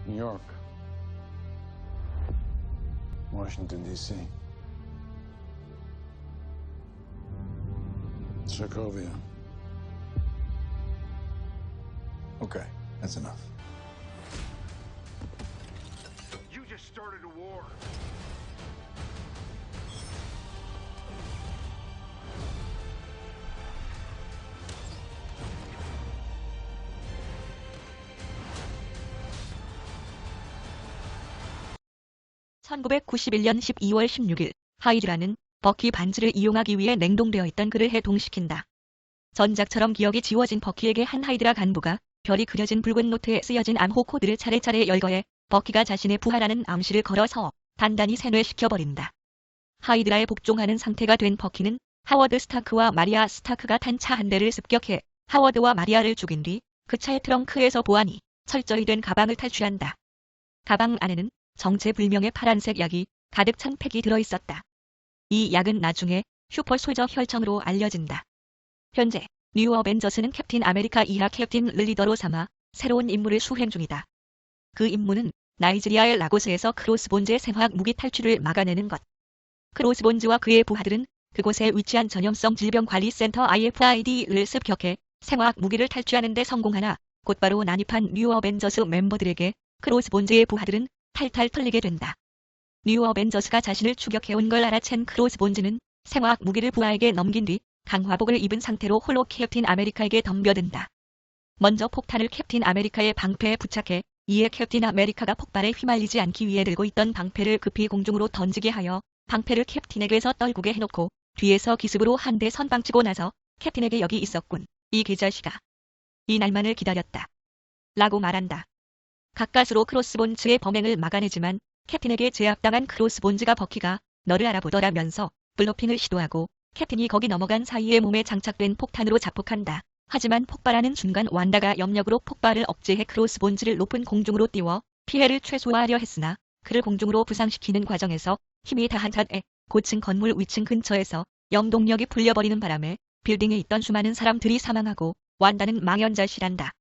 New York, Washington, D.C., Sokovia. Okay, that's enough. You just started a war. (1991년 12월 16일) 하이드라는 버키 반지를 이용하기 위해 냉동되어 있던 그를 해동시킨다. 전작처럼 기억이 지워진 버키에게 한 하이드라 간부가 별이 그려진 붉은 노트에 쓰여진 암호 코드를 차례차례 열거해 버키가 자신의 부하라는 암시를 걸어서 단단히 세뇌시켜버린다. 하이드라에 복종하는 상태가 된 버키는 하워드 스타크와 마리아 스타크가 탄 차 한 대를 습격해 하워드와 마리아를 죽인 뒤 그 차의 트렁크에서 보안이 철저히 된 가방을 탈취한다. 가방 안에는 정체불명의 파란색 약이 가득 찬 팩이 들어있었다. 이 약은 나중에 슈퍼솔저 혈청으로 알려진다. 현재 뉴 어벤져스는 캡틴 아메리카 이하 캡틴을 리더로 삼아 새로운 임무를 수행 중이다. 그 임무는 나이지리아의 라고스에서 크로스본즈의 생화학 무기 탈취를 막아내는 것. 크로스본즈와 그의 부하들은 그곳에 위치한 전염성 질병관리센터 IFID를 습격해 생화학 무기를 탈취하는 데 성공하나 곧바로 난입한 뉴 어벤져스 멤버들에게 크로스본즈의 부하들은 탈탈 털리게 된다. 뉴 어벤져스가 자신을 추격해온 걸 알아챈 크로스본즈는 생화학 무기를 부하에게 넘긴 뒤 강화복을 입은 상태로 홀로 캡틴 아메리카에게 덤벼든다. 먼저 폭탄을 캡틴 아메리카의 방패에 부착해 이에 캡틴 아메리카가 폭발에 휘말리지 않기 위해 들고 있던 방패를 급히 공중으로 던지게 하여 방패를 캡틴에게서 떨구게 해놓고 뒤에서 기습으로 한 대 선방치고 나서 캡틴에게 여기 있었군. 이 개자식아. 이 날만을 기다렸다. 라고 말한다. 가까스로 크로스본즈의 범행을 막아내지만 캡틴에게 제압당한 크로스본즈가 버키가 너를 알아보더라면서 블러핑을 시도하고 캡틴이 거기 넘어간 사이에 몸에 장착된 폭탄으로 자폭한다. 하지만 폭발하는 순간 완다가 염력으로 폭발을 억제해 크로스본즈를 높은 공중으로 띄워 피해를 최소화하려 했으나 그를 공중으로 부상시키는 과정에서 힘이 다한 탓에 고층 건물 위층 근처에서 염동력이 풀려버리는 바람에 빌딩에 있던 수많은 사람들이 사망하고 완다는 망연자실한다.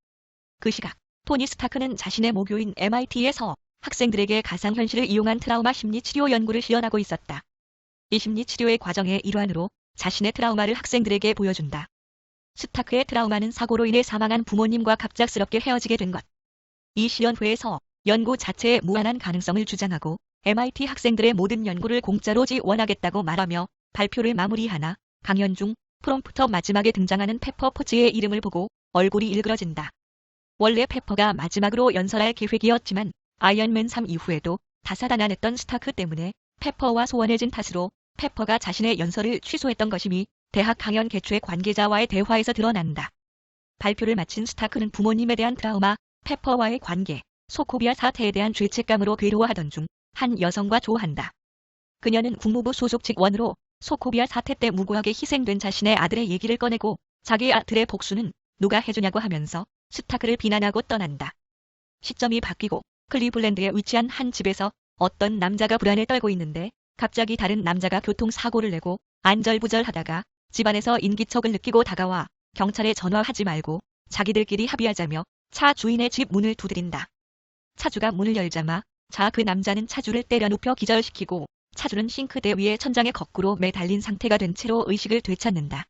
그 시각 토니 스타크는 자신의 모교인 MIT에서 학생들에게 가상현실을 이용한 트라우마 심리치료 연구를 시연하고 있었다. 이 심리치료의 과정의 일환으로 자신의 트라우마를 학생들에게 보여준다. 스타크의 트라우마는 사고로 인해 사망한 부모님과 갑작스럽게 헤어지게 된 것. 이 시연회에서 연구 자체의 무한한 가능성을 주장하고 MIT 학생들의 모든 연구를 공짜로 지원하겠다고 말하며 발표를 마무리하나 강연 중 프롬프터 마지막에 등장하는 페퍼 포츠의 이름을 보고 얼굴이 일그러진다. 원래 페퍼가 마지막으로 연설할 계획이었지만 아이언맨 3 이후에도 다사다난했던 스타크 때문에 페퍼와 소원해진 탓으로 페퍼가 자신의 연설을 취소했던 것임이 대학 강연 개최 관계자와의 대화에서 드러난다. 발표를 마친 스타크는 부모님에 대한 트라우마, 페퍼와의 관계, 소코비아 사태에 대한 죄책감으로 괴로워하던 중 한 여성과 조한다. 그녀는 국무부 소속 직원으로 소코비아 사태 때 무고하게 희생된 자신의 아들의 얘기를 꺼내고 자기 아들의 복수는 누가 해주냐고 하면서 스타크를 비난하고 떠난다. 시점이 바뀌고 클리블랜드에 위치한 한 집에서 어떤 남자가 불안에 떨고 있는데 갑자기 다른 남자가 교통사고를 내고 안절부절하다가 집안에서 인기척을 느끼고 다가와 경찰에 전화하지 말고 자기들끼리 합의하자며 차 주인의 집 문을 두드린다. 차주가 문을 열자마 그 남자는 차주를 때려 눕혀 기절시키고 차주는 싱크대 위에 천장에 거꾸로 매달린 상태가 된 채로 의식을 되찾는다.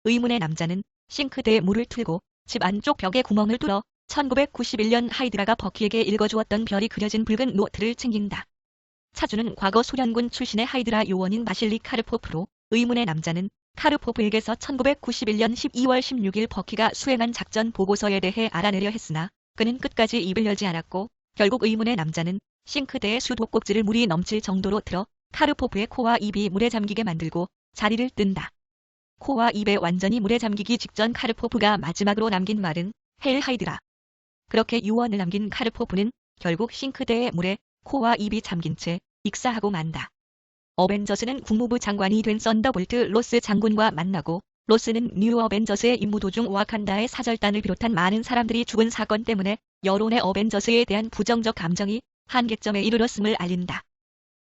의문의 남자는 싱크대에 물을 틀고 집 안쪽 벽에 구멍을 뚫어 1991년 하이드라가 버키에게 읽어주었던 별이 그려진 붉은 노트를 챙긴다. 차주는 과거 소련군 출신의 하이드라 요원인 바실리 카르포프로 의문의 남자는 카르포프에게서 1991년 12월 16일 버키가 수행한 작전 보고서에 대해 알아내려 했으나 그는 끝까지 입을 열지 않았고 결국 의문의 남자는 싱크대에 수도꼭지를 물이 넘칠 정도로 틀어 카르포프의 코와 입이 물에 잠기게 만들고 자리를 뜬다. 코와 입에 완전히 물에 잠기기 직전 카르포프가 마지막으로 남긴 말은 헤일 하이드라. 그렇게 유언을 남긴 카르포프는 결국 싱크대에 물에 코와 입이 잠긴 채 익사하고 만다. 어벤져스는 국무부 장관이 된 썬더볼트 로스 장군과 만나고 로스는 뉴 어벤져스의 임무 도중 와칸다의 사절단을 비롯한 많은 사람들이 죽은 사건 때문에 여론의 어벤져스에 대한 부정적 감정이 한계점에 이르렀음을 알린다.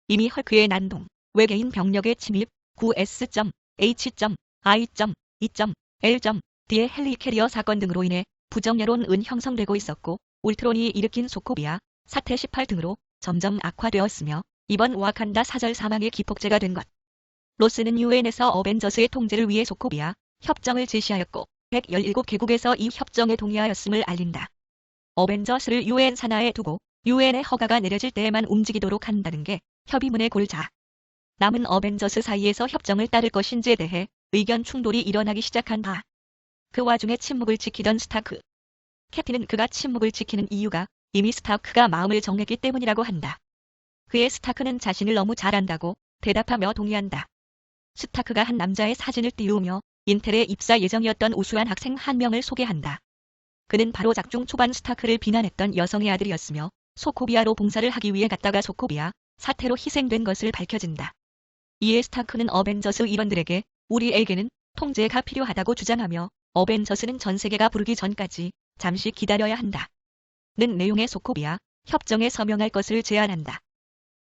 이미 헐크의 난동, 외계인 병력의 침입, 9S.H.I.2.L의 헬리캐리어 사건 등으로 인해 부정여론은 형성되고 있었고 울트론이 일으킨 소코비아, 사태 18 등으로 점점 악화되었으며 이번 와칸다 사절 사망의 기폭제가 된 것. 로스는 유엔에서 어벤져스의 통제를 위해 소코비아 협정을 제시하였고 117개국에서 이 협정에 동의하였음을 알린다. 어벤져스를 유엔 산하에 두고 유엔의 허가가 내려질 때에만 움직이도록 한다는 게 협의문의 골자. 남은 어벤져스 사이에서 협정을 따를 것인지에 대해 의견 충돌이 일어나기 시작한 바. 그 와중에 침묵을 지키던 스타크. 캡틴은 그가 침묵을 지키는 이유가 이미 스타크가 마음을 정했기 때문이라고 한다. 그의 스타크는 자신을 너무 잘 안다고 대답하며 동의한다. 스타크가 한 남자의 사진을 띄우며 인텔에 입사 예정이었던 우수한 학생 한 명을 소개한다. 그는 바로 작중 초반 스타크를 비난했던 여성의 아들이었으며 소코비아로 봉사를 하기 위해 갔다가 소코비아 사태로 희생된 것을 밝혀진다. 이에 스타크는 어벤져스 일원들에게 우리에게는 통제가 필요하다고 주장하며 어벤져스는 전 세계가 부르기 전까지 잠시 기다려야 한다. 는 내용의 소코비아 협정에 서명할 것을 제안한다.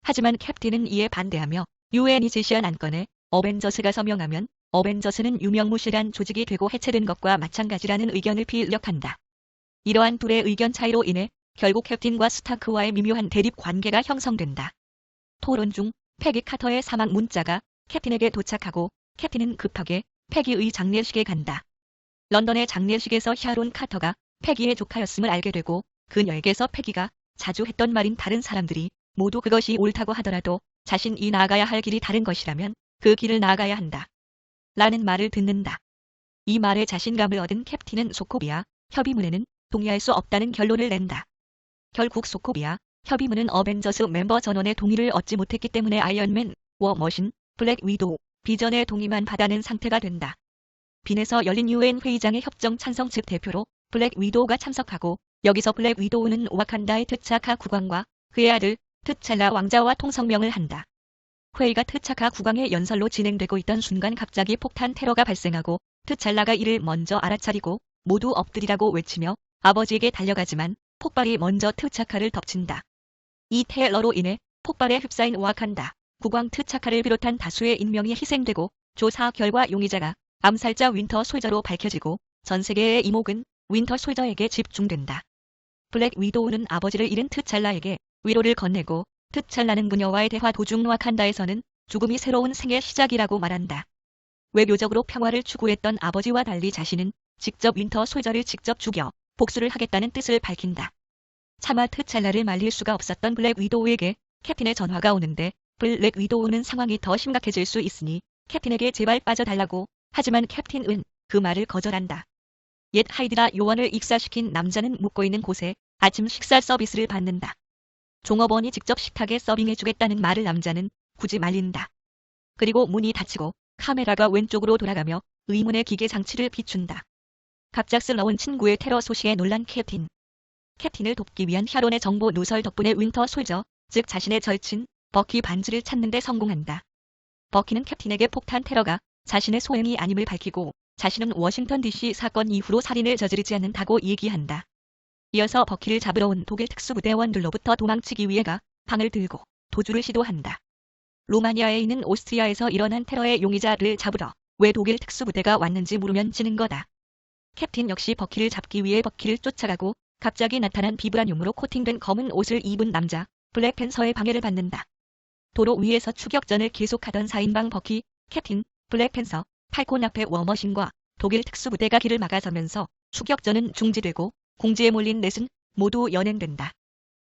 하지만 캡틴은 이에 반대하며 유엔이 제시한 안건에 어벤져스가 서명하면 어벤져스는 유명무실한 조직이 되고 해체된 것과 마찬가지라는 의견을 필력한다. 이러한 둘의 의견 차이로 인해 결국 캡틴과 스타크와의 미묘한 대립 관계가 형성된다. 토론 중 패기 카터의 사망 문자가 캡틴에게 도착하고 캡틴은 급하게 패기의 장례식에 간다. 런던의 장례식에서 샤론 카터가 패기의 조카였음을 알게 되고 그녀에게서 패기가 자주 했던 말인 다른 사람들이 모두 그것이 옳다고 하더라도 자신이 나아가야 할 길이 다른 것이라면 그 길을 나아가야 한다. 라는 말을 듣는다. 이 말에 자신감을 얻은 캡틴은 소코비아 협의문에는 동의할 수 없다는 결론을 낸다. 결국 소코비아 협의문은 어벤져스 멤버 전원의 동의를 얻지 못했기 때문에 아이언맨, 워머신, 블랙 위도우, 비전의 동의만 받아낸 상태가 된다. 빈에서 열린 유엔 회의장의 협정 찬성 측 대표로 블랙 위도우가 참석하고 여기서 블랙 위도우는 와칸다의 트차카 국왕과 그의 아들 트찰라 왕자와 통성명을 한다. 회의가 트차카 국왕의 연설로 진행되고 있던 순간 갑자기 폭탄 테러가 발생하고 트찰라가 이를 먼저 알아차리고 모두 엎드리라고 외치며 아버지에게 달려가지만 폭발이 먼저 트차카를 덮친다. 이 테러로 인해 폭발에 휩싸인 와칸다 국왕 트차카를 비롯한 다수의 인명이 희생되고 조사 결과 용의자가 암살자 윈터 솔저로 밝혀지고 전 세계의 이목은 윈터 솔저에게 집중된다. 블랙 위도우는 아버지를 잃은 트찰라에게 위로를 건네고 트찰라는 그녀와의 대화 도중 와칸다에서는 죽음이 새로운 생의 시작이라고 말한다. 외교적으로 평화를 추구했던 아버지와 달리 자신은 직접 윈터 솔저를 직접 죽여 복수를 하겠다는 뜻을 밝힌다. 차마 트찰라를 말릴 수가 없었던 블랙 위도우에게 캡틴의 전화가 오는데 블랙 위도우는 상황이 더 심각해질 수 있으니 캡틴에게 제발 빠져달라고 하지만 캡틴은 그 말을 거절한다. 옛 하이드라 요원을 익사시킨 남자는 묵고 있는 곳에 아침 식사 서비스를 받는다. 종업원이 직접 식탁에 서빙해주겠다는 말을 남자는 굳이 말린다. 그리고 문이 닫히고 카메라가 왼쪽으로 돌아가며 의문의 기계 장치를 비춘다. 갑작스러운 친구의 테러 소식에 놀란 캡틴. 캡틴을 돕기 위한 샤론의 정보 누설 덕분에 윈터 솔저, 즉 자신의 절친, 버키 반지를 찾는 데 성공한다. 버키는 캡틴에게 폭탄 테러가 자신의 소행이 아님을 밝히고 자신은 워싱턴 DC 사건 이후로 살인을 저지르지 않는다고 얘기한다. 이어서 버키를 잡으러 온 독일 특수부대원들로부터 도망치기 위해가 방을 들고 도주를 시도한다. 루마니아에 있는 오스트리아에서 일어난 테러의 용의자를 잡으러 왜 독일 특수부대가 왔는지 물으면 지는 거다. 캡틴 역시 버키를 잡기 위해 버키를 쫓아가고 갑자기 나타난 비브라늄으로 코팅된 검은 옷을 입은 남자 블랙팬서의 방해를 받는다. 도로 위에서 추격전을 계속하던 4인방 버키, 캡틴, 블랙팬서, 팔콘 앞에 워머신과 독일 특수부대가 길을 막아서면서 추격전은 중지되고 궁지에 몰린 넷은 모두 연행된다.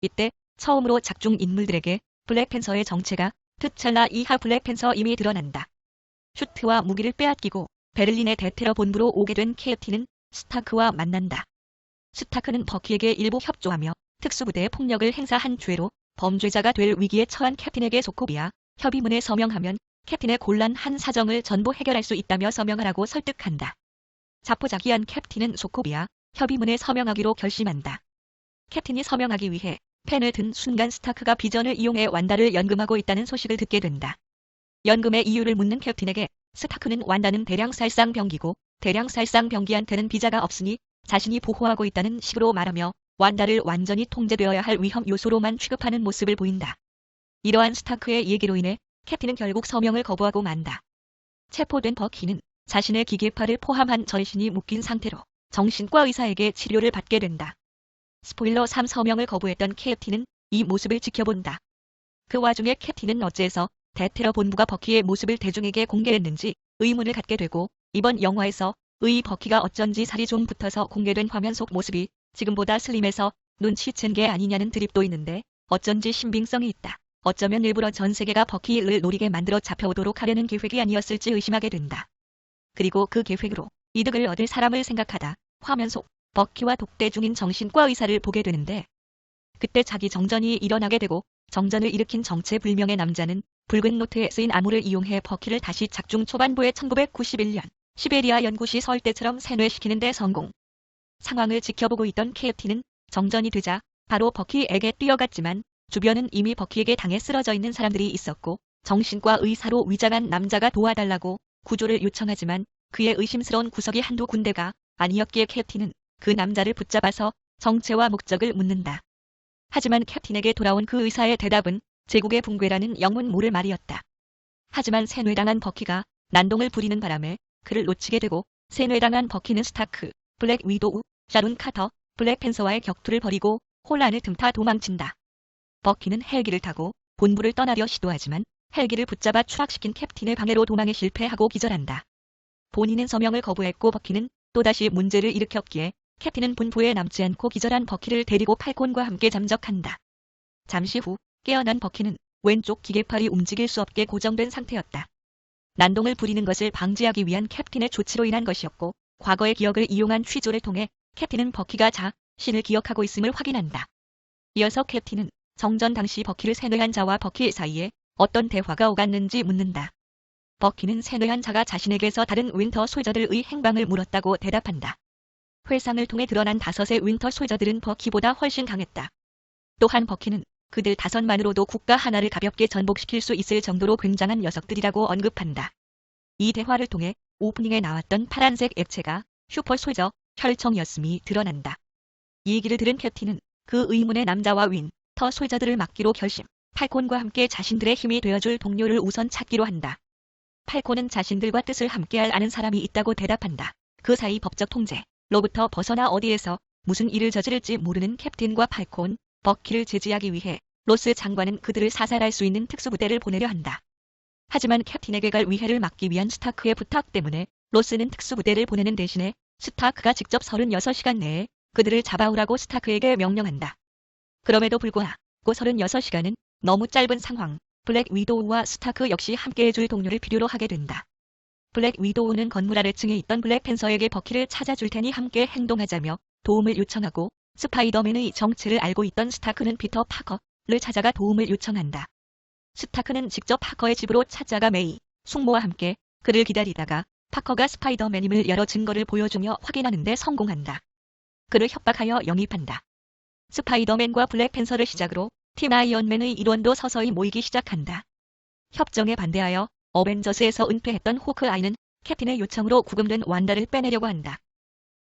이때 처음으로 작중 인물들에게 블랙팬서의 정체가 트찰라 이하 블랙팬서 이미 드러난다. 슈트와 무기를 빼앗기고 베를린의 대테러 본부로 오게 된 캡틴은 스타크와 만난다. 스타크는 버키에게 일부 협조하며 특수부대의 폭력을 행사한 죄로 범죄자가 될 위기에 처한 캡틴에게 소코비아 협의문에 서명하면 캡틴의 곤란한 사정을 전부 해결할 수 있다며 서명하라고 설득한다. 자포자기한 캡틴은 소코비아 협의문에 서명하기로 결심한다. 캡틴이 서명하기 위해 펜을 든 순간 스타크가 비전을 이용해 완다를 연금하고 있다는 소식을 듣게 된다. 연금의 이유를 묻는 캡틴에게 스타크는 완다는 대량살상 병기고 대량살상 병기한테는 비자가 없으니 자신이 보호하고 있다는 식으로 말하며 완다를 완전히 통제되어야 할 위험 요소로만 취급하는 모습을 보인다. 이러한 스타크의 얘기로 인해 캡틴은 결국 서명을 거부하고 만다. 체포된 버키는 자신의 기계파를 포함한 전신이 묶인 상태로 정신과 의사에게 치료를 받게 된다. 스포일러 3 서명을 거부했던 캡틴은 이 모습을 지켜본다. 그 와중에 캡틴은 어째서 대테러 본부가 버키의 모습을 대중에게 공개했는지 의문을 갖게 되고 이번 영화에서 의 버키가 어쩐지 살이 좀 붙어서 공개된 화면 속 모습이 지금보다 슬림해서 눈치챈 게 아니냐는 드립도 있는데 어쩐지 신빙성이 있다. 어쩌면 일부러 전 세계가 버키를 노리게 만들어 잡혀오도록 하려는 계획이 아니었을지 의심하게 된다. 그리고 그 계획으로 이득을 얻을 사람을 생각하다 화면 속 버키와 독대 중인 정신과 의사를 보게 되는데 그때 자기 정전이 일어나게 되고 정전을 일으킨 정체불명의 남자는 붉은 노트에 쓰인 암호를 이용해 버키를 다시 작중 초반부의 1991년 시베리아 연구시 설때처럼 세뇌시키는 데 성공. 상황을 지켜보고 있던 캡틴은 정전이 되자 바로 버키에게 뛰어갔지만 주변은 이미 버키에게 당해 쓰러져 있는 사람들이 있었고 정신과 의사로 위장한 남자가 도와달라고 구조를 요청하지만 그의 의심스러운 구석이 한두 군데가 아니었기에 캡틴은 그 남자를 붙잡아서 정체와 목적을 묻는다. 하지만 캡틴에게 돌아온 그 의사의 대답은 제국의 붕괴라는 영문 모를 말이었다. 하지만 세뇌당한 버키가 난동을 부리는 바람에 그를 놓치게 되고 세뇌당한 버키는 스타크, 블랙 위도우, 샤론 카터, 블랙팬서와의 격투를 벌이고 혼란을 틈타 도망친다. 버키는 헬기를 타고 본부를 떠나려 시도하지만 헬기를 붙잡아 추락시킨 캡틴의 방해로 도망에 실패하고 기절한다. 본인은 서명을 거부했고 버키는 또다시 문제를 일으켰기에 캡틴은 본부에 남지 않고 기절한 버키를 데리고 팔콘과 함께 잠적한다. 잠시 후 깨어난 버키는 왼쪽 기계팔이 움직일 수 없게 고정된 상태였다. 난동을 부리는 것을 방지하기 위한 캡틴의 조치로 인한 것이었고 과거의 기억을 이용한 취조를 통해 캡틴은 버키가 자신을 기억하고 있음을 확인한다. 이어서 캡틴은 정전 당시 버키를 세뇌한 자와 버키 사이에 어떤 대화가 오갔는지 묻는다. 버키는 세뇌한 자가 자신에게서 다른 윈터 솔저들의 행방을 물었다고 대답한다. 회상을 통해 드러난 5의 윈터 솔저들은 버키보다 훨씬 강했다. 또한 버키는 그들 5만으로도 국가 하나를 가볍게 전복시킬 수 있을 정도로 굉장한 녀석들이라고 언급한다. 이 대화를 통해 오프닝에 나왔던 파란색 액체가 슈퍼 솔저 혈청이었음이 드러난다. 이 얘기를 들은 캡틴은 그 의문의 남자와 윈터 솔저들을 막기로 결심, 팔콘과 함께 자신들의 힘이 되어줄 동료를 우선 찾기로 한다. 팔콘은 자신들과 뜻을 함께할 아는 사람이 있다고 대답한다. 그 사이 법적 통제로부터 벗어나 어디에서 무슨 일을 저지를지 모르는 캡틴과 팔콘, 버키를 제지하기 위해 로스 장관은 그들을 사살할 수 있는 특수부대를 보내려 한다. 하지만 캡틴에게 갈 위해를 막기 위한 스타크의 부탁 때문에 로스는 특수부대를 보내는 대신에 스타크가 직접 36시간 내에 그들을 잡아오라고 스타크에게 명령한다. 그럼에도 불구하고 36시간은 너무 짧은 상황, 블랙 위도우와 스타크 역시 함께해줄 동료를 필요로 하게 된다. 블랙 위도우는 건물 아래층에 있던 블랙팬서에게 버키를 찾아줄 테니 함께 행동하자며 도움을 요청하고 스파이더맨의 정체를 알고 있던 스타크는 피터 파커를 찾아가 도움을 요청한다. 스타크는 직접 파커의 집으로 찾아가 메이, 숙모와 함께 그를 기다리다가 파커가 스파이더맨임을 여러 증거를 보여주며 확인하는 데 성공한다. 그를 협박하여 영입한다. 스파이더맨과 블랙팬서를 시작으로 팀 아이언맨의 일원도 서서히 모이기 시작한다. 협정에 반대하여 어벤져스에서 은폐했던 호크아이는 캡틴의 요청으로 구금된 완다를 빼내려고 한다.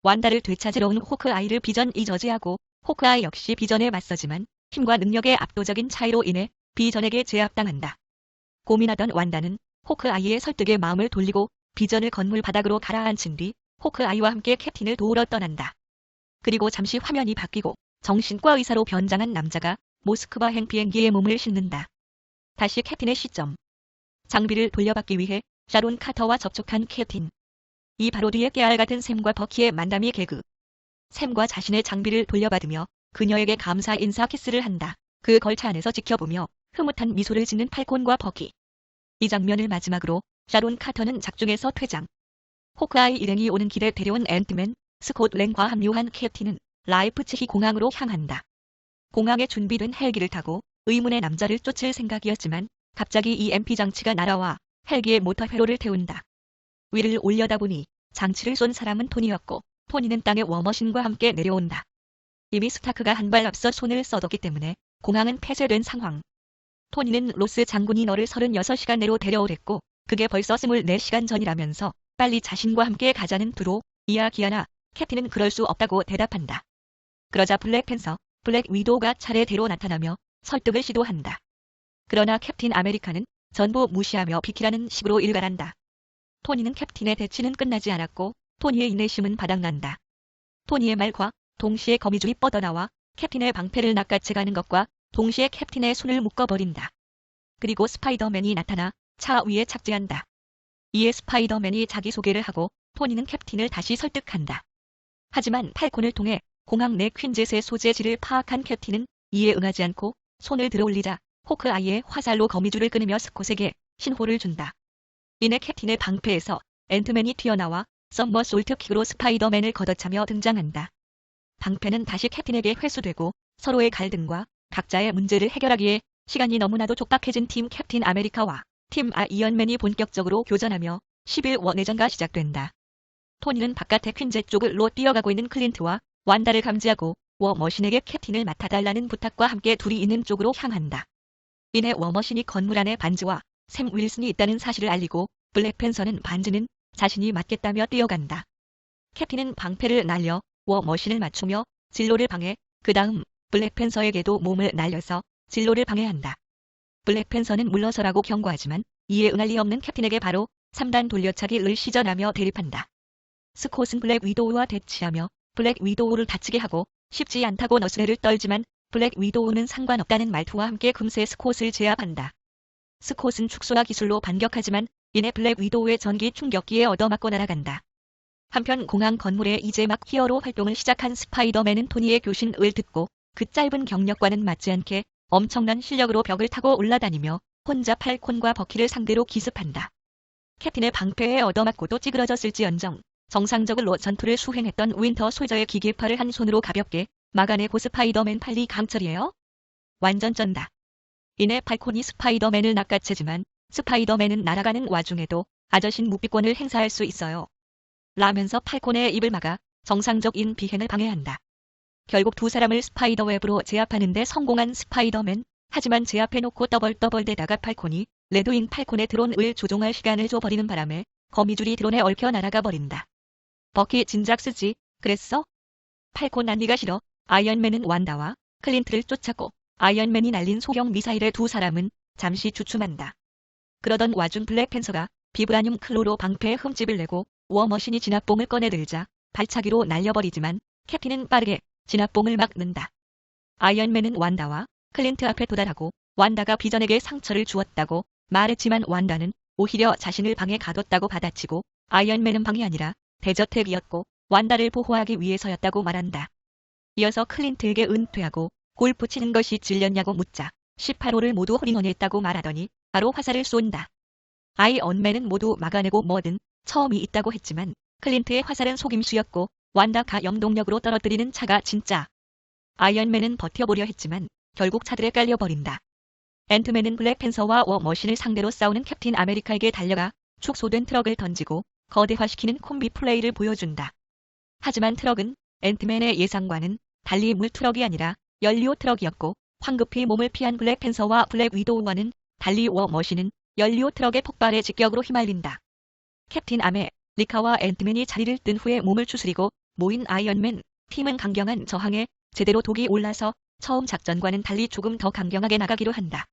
완다를 되찾으러 온 호크아이를 비전이 저지하고 호크아이 역시 비전에 맞서지만 힘과 능력의 압도적인 차이로 인해 비전에게 제압당한다. 고민하던 완다는 호크아이의 설득에 마음을 돌리고 비전을 건물 바닥으로 가라앉힌 뒤 호크아이와 함께 캡틴을 도우러 떠난다. 그리고 잠시 화면이 바뀌고 정신과 의사로 변장한 남자가 모스크바행 비행기에 몸을 싣는다. 다시 캡틴의 시점. 장비를 돌려받기 위해 샤론 카터와 접촉한 캡틴. 이 바로 뒤에 깨알 같은 샘과 버키의 만남이 개그. 샘과 자신의 장비를 돌려받으며 그녀에게 감사 인사 키스를 한다. 그 걸차 안에서 지켜보며 흐뭇한 미소를 짓는 팔콘과 버키. 이 장면을 마지막으로 샤론 카터는 작중에서 퇴장. 호크아이 일행이 오는 길에 데려온 앤트맨, 스콧 랭과 합류한 캡틴은 라이프치히 공항으로 향한다. 공항에 준비된 헬기를 타고 의문의 남자를 쫓을 생각이었지만 갑자기 EMP 장치가 날아와 헬기의 모터 회로를 태운다. 위를 올려다보니 장치를 쏜 사람은 토니였고 토니는 땅에 워머신과 함께 내려온다. 이미 스타크가 한 발 앞서 손을 써뒀기 때문에 공항은 폐쇄된 상황. 토니는 로스 장군이 너를 36시간 내로 데려오랬고 그게 벌써 24시간 전이라면서 빨리 자신과 함께 가자는 투로 이야기하나 캡틴은 그럴 수 없다고 대답한다. 그러자 블랙팬서, 블랙 위도우가 차례대로 나타나며 설득을 시도한다. 그러나 캡틴 아메리카는 전부 무시하며 비키라는 식으로 일갈한다. 토니는 캡틴의 대치는 끝나지 않았고 토니의 인내심은 바닥난다. 토니의 말과 동시에 거미줄이 뻗어나와 캡틴의 방패를 낚아채가는 것과 동시에 캡틴의 손을 묶어버린다. 그리고 스파이더맨이 나타나 차 위에 착지한다. 이에 스파이더맨이 자기소개를 하고 토니는 캡틴을 다시 설득한다. 하지만 팔콘을 통해 공항 내 퀸젯의 소재지를 파악한 캡틴은 이에 응하지 않고 손을 들어올리자 호크아이의 화살로 거미줄을 끊으며 스콧에게 신호를 준다. 이내 캡틴의 방패에서 앤트맨이 튀어나와 썸머솔트킥으로 스파이더맨을 걷어차며 등장한다. 방패는 다시 캡틴에게 회수되고 서로의 갈등과 각자의 문제를 해결하기에 시간이 너무나도 촉박해진 팀 캡틴 아메리카와 팀 아이언맨이 본격적으로 교전하며 10일 원내전가 시작된다. 토니는 바깥의 퀸젯 쪽으로 뛰어가고 있는 클린트와 완다를 감지하고 워머신에게 캡틴을 맡아달라는 부탁과 함께 둘이 있는 쪽으로 향한다. 이내 워머신이 건물 안에 반지와 샘 윌슨이 있다는 사실을 알리고 블랙팬서는 반지는 자신이 맡겠다며 뛰어간다. 캡틴은 방패를 날려 워머신을 맞추며 진로를 방해, 그 다음 블랙팬서에게도 몸을 날려서 진로를 방해한다. 블랙팬서는 물러서라고 경고하지만 이에 응할 리 없는 캡틴에게 바로 3단 돌려차기를 시전하며 대립한다. 스콧은 블랙 위도우와 대치하며 블랙 위도우를 다치게 하고 쉽지 않다고 너스레를 떨지만 블랙 위도우는 상관없다는 말투와 함께 금세 스콧을 제압한다. 스콧은 축소화 기술로 반격하지만 이내 블랙 위도우의 전기 충격기에 얻어맞고 날아간다. 한편 공항 건물에 이제 막 히어로 활동을 시작한 스파이더맨은 토니의 교신을 듣고 그 짧은 경력과는 맞지 않게 엄청난 실력으로 벽을 타고 올라다니며 혼자 팔콘과 버키를 상대로 기습한다. 캡틴의 방패에 얻어맞고도 찌그러졌을지언정 정상적으로 전투를 수행했던 윈터 솔저의 기계팔을 한 손으로 가볍게 막아내고 스파이더맨 팔리 강철이에요? 완전 쩐다. 이내 팔콘이 스파이더맨을 낚아채지만 스파이더맨은 날아가는 와중에도 아저신 무비권을 행사할 수 있어요. 라면서 팔콘의 입을 막아 정상적인 비행을 방해한다. 결국 두 사람을 스파이더웹으로 제압하는 데 성공한 스파이더맨, 하지만 제압해놓고 떠벌떠벌대다가 팔콘이 레드윙 팔콘의 드론을 조종할 시간을 줘버리는 바람에 거미줄이 드론에 얽혀 날아가 버린다. 버키 진작 쓰지, 그랬어? 팔콘 안니가 싫어. 아이언맨은 완다와 클린트를 쫓았고 아이언맨이 날린 소형 미사일의 두 사람은 잠시 주춤한다. 그러던 와중 블랙팬서가 비브라늄 클로로 방패에 흠집을 내고 워머신이 진압봉을 꺼내들자 발차기로 날려버리지만 캡틴은 빠르게 진압봉을 막는다. 아이언맨은 완다와 클린트 앞에 도달하고 완다가 비전에게 상처를 주었다고 말했지만 완다는 오히려 자신을 방에 가뒀다고 받아치고 아이언맨은 방이 아니라 대저택이었고 완다를 보호하기 위해서였다고 말한다. 이어서 클린트에게 은퇴하고 골프 치는 것이 질렸냐고 묻자 18홀을 모두 홀인원했다고 말하더니 바로 화살을 쏜다. 아이언맨은 모두 막아내고 뭐든 처음이 있다고 했지만 클린트의 화살은 속임수였고 완다가 영동력으로 떨어뜨리는 차가 진짜. 아이언맨은 버텨보려 했지만 결국 차들에 깔려버린다. 앤트맨은 블랙팬서와 워머신을 상대로 싸우는 캡틴 아메리카에게 달려가 축소된 트럭을 던지고 거대화시키는 콤비 플레이를 보여준다. 하지만 트럭은 앤트맨의 예상과는 달리 물트럭이 아니라 연료 트럭이었고 황급히 몸을 피한 블랙팬서와 블랙 위도우와는 달리 워머신은 연료 트럭의 폭발에 직격으로 휘말린다. 캡틴 아메리카와 앤트맨이 자리를 뜬 후에 몸을 추스리고 모인 아이언맨 팀은 강경한 저항에 제대로 독이 올라서 처음 작전과는 달리 조금 더 강경하게 나가기로 한다.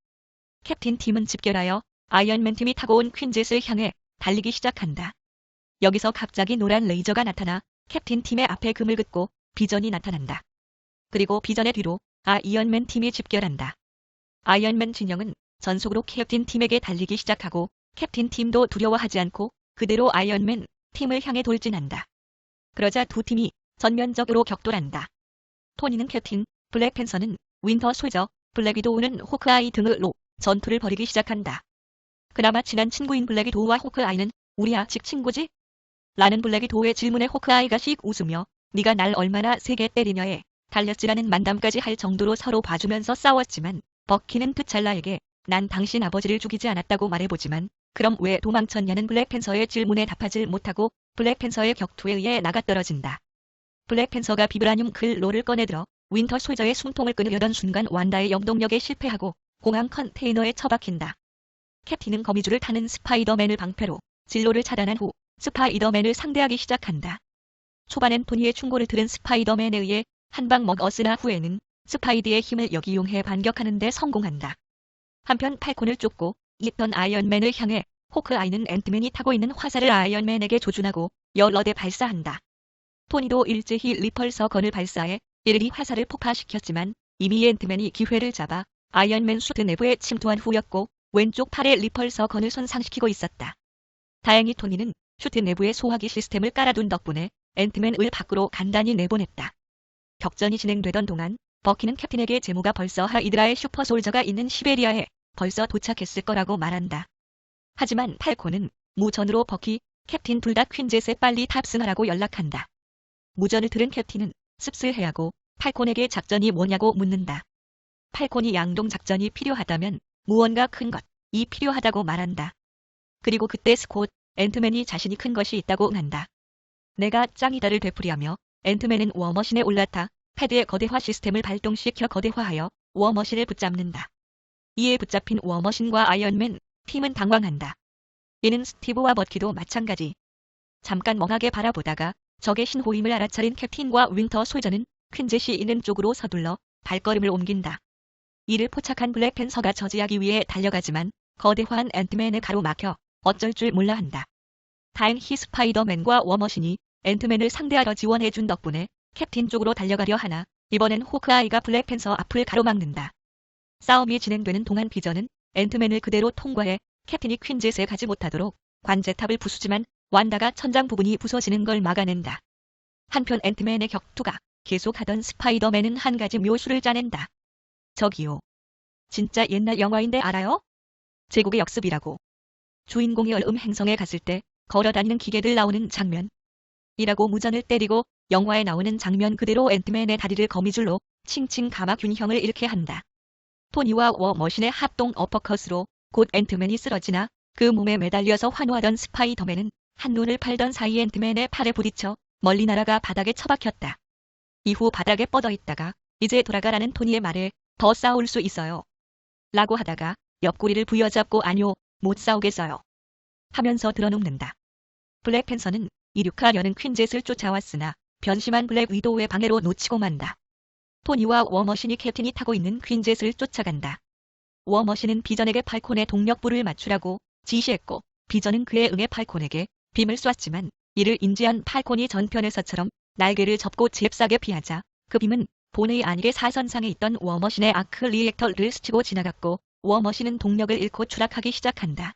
캡틴 팀은 집결하여 아이언맨 팀이 타고 온 퀸젯을 향해 달리기 시작한다. 여기서 갑자기 노란 레이저가 나타나 캡틴 팀의 앞에 금을 긋고 비전이 나타난다. 그리고 비전의 뒤로 아이언맨 팀이 집결한다. 아이언맨 진영은 전속으로 캡틴 팀에게 달리기 시작하고 캡틴 팀도 두려워하지 않고 그대로 아이언맨 팀을 향해 돌진한다. 그러자 두 팀이 전면적으로 격돌한다. 토니는 캡틴, 블랙팬서는 윈터 솔저, 블랙 위도우는 호크아이 등으로 전투를 벌이기 시작한다. 그나마 친한 친구인 블랙 위도우와 호크아이는 우리 아직 친구지? 라는 블랙 위도우의 질문에 호크아이가 씩 웃으며 네가 날 얼마나 세게 때리냐에 달렸지라는 만담까지 할 정도로 서로 봐주면서 싸웠지만 버키는 트찰라에게 난 당신 아버지를 죽이지 않았다고 말해보지만 그럼 왜 도망쳤냐는 블랙팬서의 질문에 답하지 못하고 블랙팬서의 격투에 의해 나가떨어진다. 블랙팬서가 비브라늄 클로를 꺼내들어 윈터 솔저의 숨통을 끊으려던 순간 완다의 영동력에 실패하고 공항 컨테이너에 처박힌다. 캡틴은 거미줄을 타는 스파이더맨을 방패로 진로를 차단한 후 스파이더맨을 상대하기 시작한다. 초반엔 토니의 충고를 들은 스파이더맨에 의해 한 방 먹었으나 후에는 스파이디의 힘을 역이용해 반격하는 데 성공한다. 한편 팔콘을 쫓고 있던 아이언맨을 향해 호크아이는 앤트맨이 타고 있는 화살을 아이언맨에게 조준하고 여러 대 발사한다. 토니도 일제히 리펄서 건을 발사해 이르리 화살을 폭파시켰지만 이미 앤트맨이 기회를 잡아 아이언맨 수트 내부에 침투한 후였고 왼쪽 팔의 리펄서 건을 손상시키고 있었다. 다행히 토니는 슈트 내부에 소화기 시스템을 깔아둔 덕분에 앤트맨을 밖으로 간단히 내보냈다. 격전이 진행되던 동안 버키는 캡틴에게 제모가 벌써 하이드라의 슈퍼솔저가 있는 시베리아에 벌써 도착했을 거라고 말한다. 하지만 팔콘은 무전으로 버키, 캡틴 둘 다 퀸젯에 빨리 탑승하라고 연락한다. 무전을 들은 캡틴은 씁쓸해하고 팔콘에게 작전이 뭐냐고 묻는다. 팔콘이 양동 작전이 필요하다면 무언가 큰 것이 필요하다고 말한다. 그리고 그때 스콧, 앤트맨이 자신이 큰 것이 있다고 응한다. 내가 짱이다를 되풀이하며 앤트맨은 워머신에 올라타 패드의 거대화 시스템을 발동시켜 거대화하여 워머신을 붙잡는다. 이에 붙잡힌 워머신과 아이언맨 팀은 당황한다. 이는 스티브와 버키도 마찬가지. 잠깐 멍하게 바라보다가 적의 신호임을 알아차린 캡틴과 윈터 솔저는 퀸젯이 있는 쪽으로 서둘러 발걸음을 옮긴다. 이를 포착한 블랙팬서가 저지하기 위해 달려가지만 거대화한 앤트맨에 가로막혀 어쩔 줄 몰라 한다. 다행히 스파이더맨과 워머신이 앤트맨을 상대하러 지원해준 덕분에 캡틴 쪽으로 달려가려 하나 이번엔 호크아이가 블랙팬서 앞을 가로막는다. 싸움이 진행되는 동안 비전은 앤트맨을 그대로 통과해 캡틴이 퀸젯에 가지 못하도록 관제탑을 부수지만 완다가 천장 부분이 부서지는 걸 막아낸다. 한편 앤트맨의 격투가 계속하던 스파이더맨은 한 가지 묘수를 짜낸다. 저기요. 진짜 옛날 영화인데 알아요? 제국의 역습이라고. 주인공이 얼음 행성에 갔을 때 걸어다니는 기계들 나오는 장면. 이라고 무전을 때리고 영화에 나오는 장면 그대로 앤트맨의 다리를 거미줄로 칭칭 감아 균형을 잃게 한다. 토니와 워머신의 합동 어퍼컷으로 곧 앤트맨이 쓰러지나 그 몸에 매달려서 환호하던 스파이더맨은 한눈을 팔던 사이 앤트맨의 팔에 부딪혀 멀리 날아가 바닥에 처박혔다. 이후 바닥에 뻗어 있다가 이제 돌아가라는 토니의 말에 더 싸울 수 있어요. 라고 하다가 옆구리를 부여잡고 아뇨, 못 싸우겠어요. 하면서 드러눕는다. 블랙팬서는 이륙하려는 퀸젯을 쫓아왔으나 변심한 블랙 위도우의 방해로 놓치고 만다. 토니와 워머신이 캡틴이 타고 있는 퀸젯을 쫓아간다. 워머신은 비전에게 팔콘의 동력부를 맞추라고 지시했고 비전은 그에 응해 팔콘에게 빔을 쐈지만 이를 인지한 팔콘이 전편에서처럼 날개를 접고 잽싸게 피하자 그 빔은 본의 아니게 사선상에 있던 워머신의 아크 리액터를 스치고 지나갔고 워머신은 동력을 잃고 추락하기 시작한다.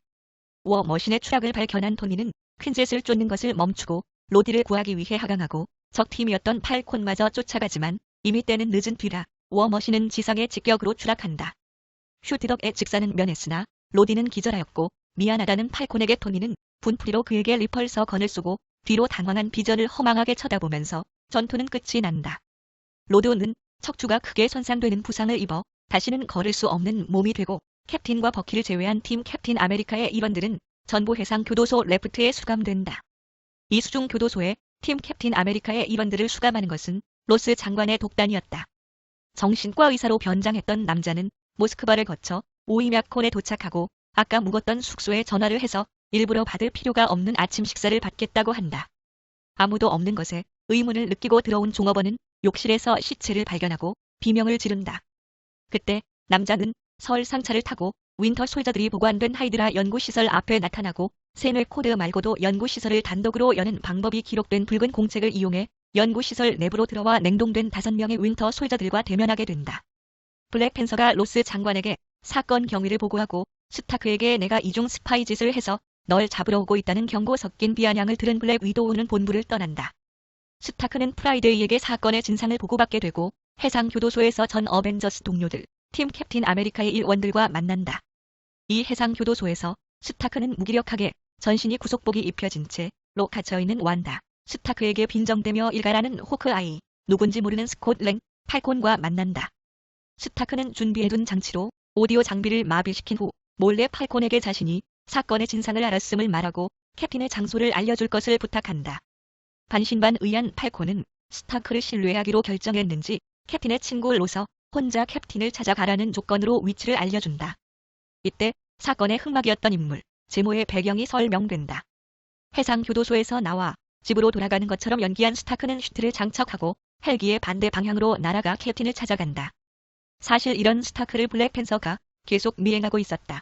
워머신의 추락을 발견한 토니는 퀸젯을 쫓는 것을 멈추고 로디를 구하기 위해 하강하고 적팀이었던 팔콘마저 쫓아가지만 이미 때는 늦은 뒤라 워머신은 지상의 직격으로 추락한다. 슈트덕의 직사는 면했으나 로디는 기절하였고 미안하다는 팔콘에게 토니는 분풀이로 그에게 리펄서 건을 쏘고 뒤로 당황한 비전을 허망하게 쳐다보면서 전투는 끝이 난다. 로드는 척추가 크게 손상되는 부상을 입어 다시는 걸을 수 없는 몸이 되고 캡틴과 버키를 제외한 팀 캡틴 아메리카의 일원들은 전부 해상교도소 레프트에 수감된다. 이 수중교도소에 팀 캡틴 아메리카의 일원들을 수감하는 것은 로스 장관의 독단이었다. 정신과 의사로 변장했던 남자는 모스크바를 거쳐 오이мя콘에 도착하고 아까 묵었던 숙소에 전화를 해서 일부러 받을 필요가 없는 아침 식사를 받겠다고 한다. 아무도 없는 것에 의문을 느끼고 들어온 종업원은 욕실에서 시체를 발견하고 비명을 지른다. 그때 남자는 설 상차를 타고 윈터 솔저들이 보관된 하이드라 연구시설 앞에 나타나고 세뇌 코드 말고도 연구시설을 단독으로 여는 방법이 기록된 붉은 공책을 이용해 연구시설 내부로 들어와 냉동된 5명의 윈터 솔저들과 대면하게 된다. 블랙팬서가 로스 장관에게 사건 경위를 보고하고 스타크에게 내가 이중 스파이 짓을 해서 널 잡으러 오고 있다는 경고 섞인 비아냥을 들은 블랙 위도우는 본부를 떠난다. 스타크는 프라이데이에게 사건의 진상을 보고받게 되고 해상교도소에서 전 어벤져스 동료들, 팀 캡틴 아메리카의 일원들과 만난다. 이 해상교도소에서 스타크는 무기력하게 전신이 구속복이 입혀진 채로 갇혀있는 완다, 스타크에게 빈정대며 일가라는 호크아이, 누군지 모르는 스콧 랭, 팔콘과 만난다. 스타크는 준비해둔 장치로 오디오 장비를 마비시킨 후 몰래 팔콘에게 자신이 사건의 진상을 알았음을 말하고 캡틴의 장소를 알려줄 것을 부탁한다. 반신반의한 팔콘은 스타크를 신뢰하기로 결정했는지 캡틴의 친구로서 혼자 캡틴을 찾아가라는 조건으로 위치를 알려준다. 이때 사건의 흑막이었던 인물, 제모의 배경이 설명된다. 해상교도소에서 나와 집으로 돌아가는 것처럼 연기한 스타크는 슈트를 장착하고 헬기의 반대 방향으로 날아가 캡틴을 찾아간다. 사실 이런 스타크를 블랙팬서가 계속 미행하고 있었다.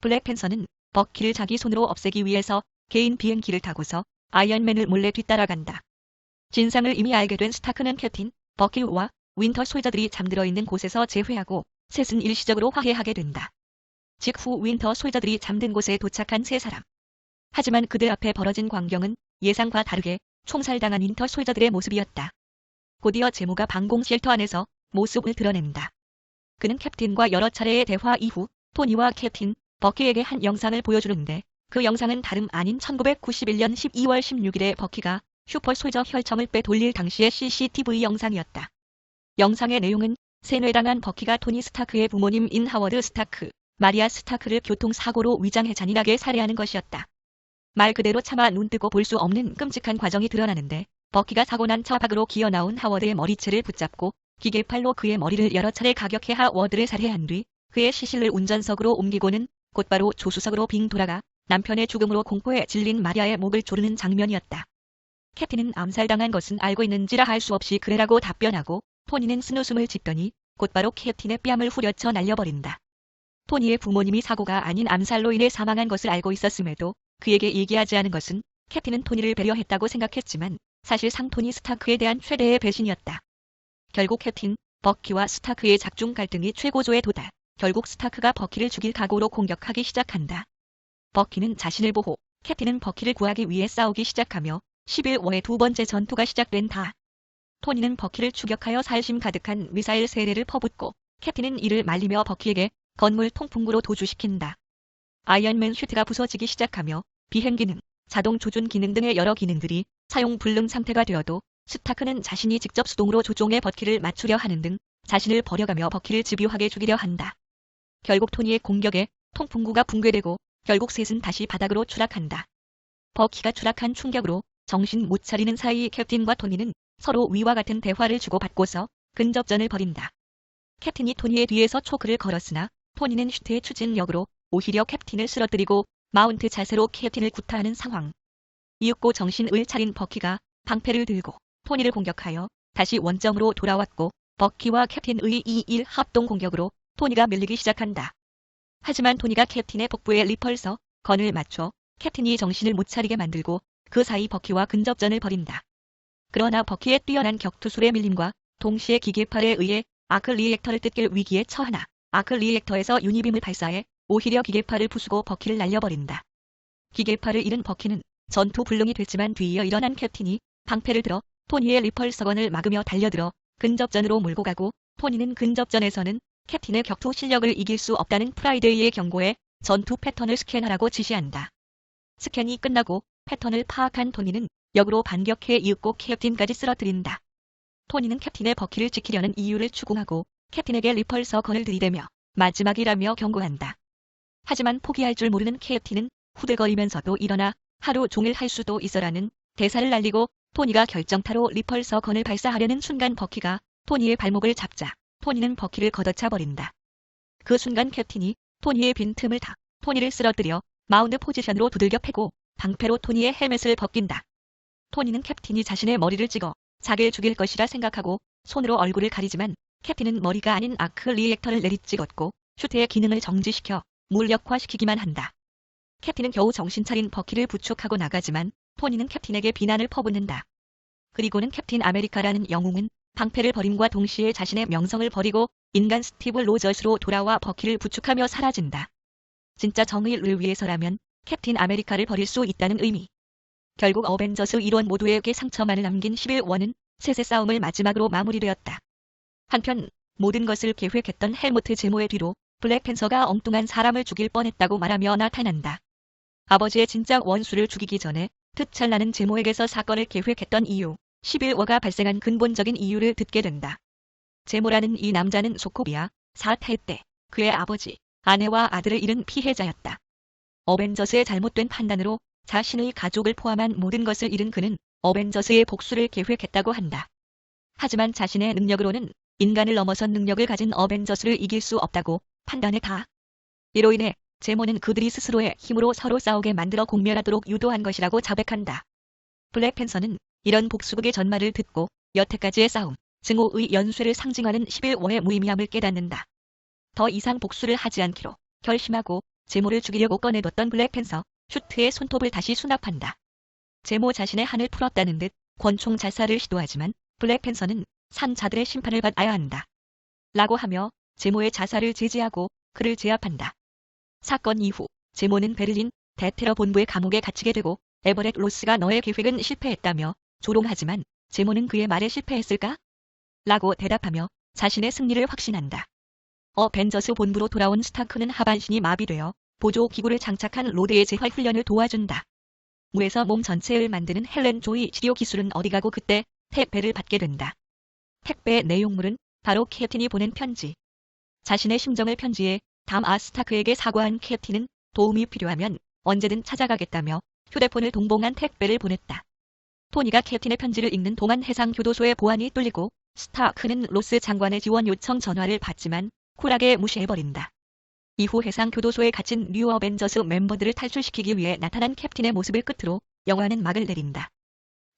블랙팬서는 버키를 자기 손으로 없애기 위해서 개인 비행기를 타고서 아이언맨을 몰래 뒤따라간다. 진상을 이미 알게 된 스타크는 캡틴, 버키와 윈터 솔저들이 잠들어 있는 곳에서 재회하고 셋은 일시적으로 화해하게 된다. 직후 윈터 솔저들이 잠든 곳에 도착한 세 사람. 하지만 그들 앞에 벌어진 광경은 예상과 다르게 총살당한 윈터 솔저들의 모습이었다. 곧이어 제모가 방공 쉘터 안에서 모습을 드러낸다. 그는 캡틴과 여러 차례의 대화 이후 토니와 캡틴, 버키에게 한 영상을 보여주는데 그 영상은 다름 아닌 1991년 12월 16일에 버키가 슈퍼솔저 혈청을 빼돌릴 당시의 CCTV 영상이었다. 영상의 내용은 세뇌당한 버키가 토니 스타크의 부모님인 하워드 스타크, 마리아 스타크를 교통사고로 위장해 잔인하게 살해하는 것이었다. 말 그대로 차마 눈뜨고 볼 수 없는 끔찍한 과정이 드러나는데 버키가 사고 난 차 밖으로 기어나온 하워드의 머리채를 붙잡고 기계팔로 그의 머리를 여러 차례 가격해 하워드를 살해한 뒤 그의 시신을 운전석으로 옮기고는 곧바로 조수석으로 빙 돌아가 남편의 죽음으로 공포에 질린 마리아의 목을 조르는 장면이었다. 캡틴은 암살당한 것은 알고 있는지라 할 수 없이 그래라고 답변하고 토니는 쓴웃음을 짓더니 곧바로 캡틴의 뺨을 후려쳐 날려버린다. 토니의 부모님이 사고가 아닌 암살로 인해 사망한 것을 알고 있었음에도 그에게 얘기하지 않은 것은 캡틴은 토니를 배려했다고 생각했지만 사실상 토니 스타크에 대한 최대의 배신이었다. 결국 캡틴, 버키와 스타크의 작중 갈등이 최고조에 도달. 결국 스타크가 버키를 죽일 각오로 공격하기 시작한다. 버키는 자신을 보호, 캡틴은 버키를 구하기 위해 싸우기 시작하며 11월의 두 번째 전투가 시작된다. 토니는 버키를 추격하여 살심 가득한 미사일 세례를 퍼붓고 캡틴은 이를 말리며 버키에게 건물 통풍구로 도주시킨다. 아이언맨 슈트가 부서지기 시작하며 비행 기능, 자동 조준 기능 등의 여러 기능들이 사용 불능 상태가 되어도 스타크는 자신이 직접 수동으로 조종해 버키를 맞추려 하는 등 자신을 버려가며 버키를 집요하게 죽이려 한다. 결국 토니의 공격에 통풍구가 붕괴되고 결국 셋은 다시 바닥으로 추락한다. 버키가 추락한 충격으로 정신 못 차리는 사이 캡틴과 토니는 서로 위와 같은 대화를 주고받고서 근접전을 벌인다. 캡틴이 토니의 뒤에서 초크를 걸었으나 토니는 슈트의 추진력으로 오히려 캡틴을 쓰러뜨리고 마운트 자세로 캡틴을 구타하는 상황. 이윽고 정신을 차린 버키가 방패를 들고 토니를 공격하여 다시 원점으로 돌아왔고 버키와 캡틴의 2-1 합동 공격으로 토니가 밀리기 시작한다. 하지만 토니가 캡틴의 복부에 리펄서 건을 맞춰 캡틴이 정신을 못 차리게 만들고 그 사이 버키와 근접전을 벌인다. 그러나 버키의 뛰어난 격투술의 밀림과 동시에 기계팔에 의해 아크 리액터를 뜯길 위기에 처하나 아크 리액터에서 유니빔을 발사해 오히려 기계팔을 부수고 버키를 날려버린다. 기계팔을 잃은 버키는 전투 불능이 됐지만 뒤이어 일어난 캡틴이 방패를 들어 토니의 리펄서건을 막으며 달려들어 근접전으로 몰고 가고 토니는 근접전에서는 캡틴의 격투 실력을 이길 수 없다는 프라이데이의 경고에 전투 패턴을 스캔하라고 지시한다. 스캔이 끝나고 패턴을 파악한 토니는 역으로 반격해 이윽고 캡틴까지 쓰러뜨린다. 토니는 캡틴의 버키를 지키려는 이유를 추궁하고 캡틴에게 리펄서 건을 들이대며 마지막이라며 경고한다. 하지만 포기할 줄 모르는 캡틴은 후들거리면서도 일어나 하루 종일 할 수도 있어라는 대사를 날리고 토니가 결정타로 리펄서 건을 발사하려는 순간 버키가 토니의 발목을 잡자 토니는 버키를 걷어차 버린다. 그 순간 캡틴이 토니의 빈틈을 타 토니를 쓰러뜨려 마운드 포지션으로 두들겨 패고 방패로 토니의 헬멧을 벗긴다. 토니는 캡틴이 자신의 머리를 찍어 자기를 죽일 것이라 생각하고 손으로 얼굴을 가리지만 캡틴은 머리가 아닌 아크 리액터를 내리찍었고 슈트의 기능을 정지시켜 무력화시키기만 한다. 캡틴은 겨우 정신 차린 버키를 부축하고 나가지만 토니는 캡틴에게 비난을 퍼붓는다. 그리고는 캡틴 아메리카라는 영웅은 방패를 버림과 동시에 자신의 명성을 버리고 인간 스티브 로저스로 돌아와 버키를 부축하며 사라진다. 진짜 정의를 위해서라면 캡틴 아메리카를 버릴 수 있다는 의미. 결국 어벤져스 1원 모두에게 상처만을 남긴 11원은 셋의 싸움을 마지막으로 마무리되었다. 한편 모든 것을 계획했던 헬무트 제모의 뒤로 블랙팬서가 엉뚱한 사람을 죽일 뻔했다고 말하며 나타난다. 아버지의 진짜 원수를 죽이기 전에 특찰나는 제모에게서 사건을 계획했던 이유, 11워가 발생한 근본적인 이유를 듣게 된다. 제모라는 이 남자는 소코비아 사태 때 그의 아버지, 아내와 아들을 잃은 피해자였다. 어벤져스의 잘못된 판단으로 자신의 가족을 포함한 모든 것을 잃은 그는 어벤져스의 복수를 계획했다고 한다. 하지만 자신의 능력으로는 인간을 넘어선 능력을 가진 어벤져스를 이길 수 없다고 판단했다. 이로 인해 제모는 그들이 스스로의 힘으로 서로 싸우게 만들어 공멸하도록 유도한 것이라고 자백한다. 블랙팬서는 이런 복수극의 전말을 듣고 여태까지의 싸움, 증오의 연쇄를 상징하는 11워의 무의미함을 깨닫는다. 더 이상 복수를 하지 않기로 결심하고 제모를 죽이려고 꺼내뒀던 블랙팬서, 슈트의 손톱을 다시 수납한다. 제모 자신의 한을 풀었다는 듯 권총 자살을 시도하지만 블랙팬서는 산자들의 심판을 받아야 한다. 라고 하며 제모의 자살을 제지하고 그를 제압한다. 사건 이후 제모는 베를린 대테러 본부의 감옥에 갇히게 되고 에버렛 로스가 너의 계획은 실패했다며 조롱하지만 제모는 그의 말에 실패했을까? 라고 대답하며 자신의 승리를 확신한다. 어벤져스 본부로 돌아온 스타크는 하반신이 마비되어 보조기구를 장착한 로드의 재활 훈련을 도와준다. 무에서 몸 전체를 만드는 헬렌 조이 치료 기술은 어디 가고 그때 택배를 받게 된다. 택배의 내용물은 바로 캡틴이 보낸 편지. 자신의 심정을 편지에 담아 스타크에게 사과한 캡틴은 도움이 필요하면 언제든 찾아가겠다며 휴대폰을 동봉한 택배를 보냈다. 토니가 캡틴의 편지를 읽는 동안 해상교도소의 보안이 뚫리고 스타크는 로스 장관의 지원 요청 전화를 받지만 쿨하게 무시해버린다. 이후 해상교도소에 갇힌 뉴 어벤져스 멤버들을 탈출시키기 위해 나타난 캡틴의 모습을 끝으로 영화는 막을 내린다.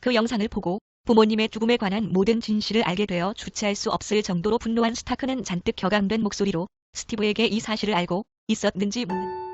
그 영상을 보고 부모님의 죽음에 관한 모든 진실을 알게 되어 주체할 수 없을 정도로 분노한 스타크는 잔뜩 격앙된 목소리로 스티브에게 이 사실을 알고 있었는지 묻는다.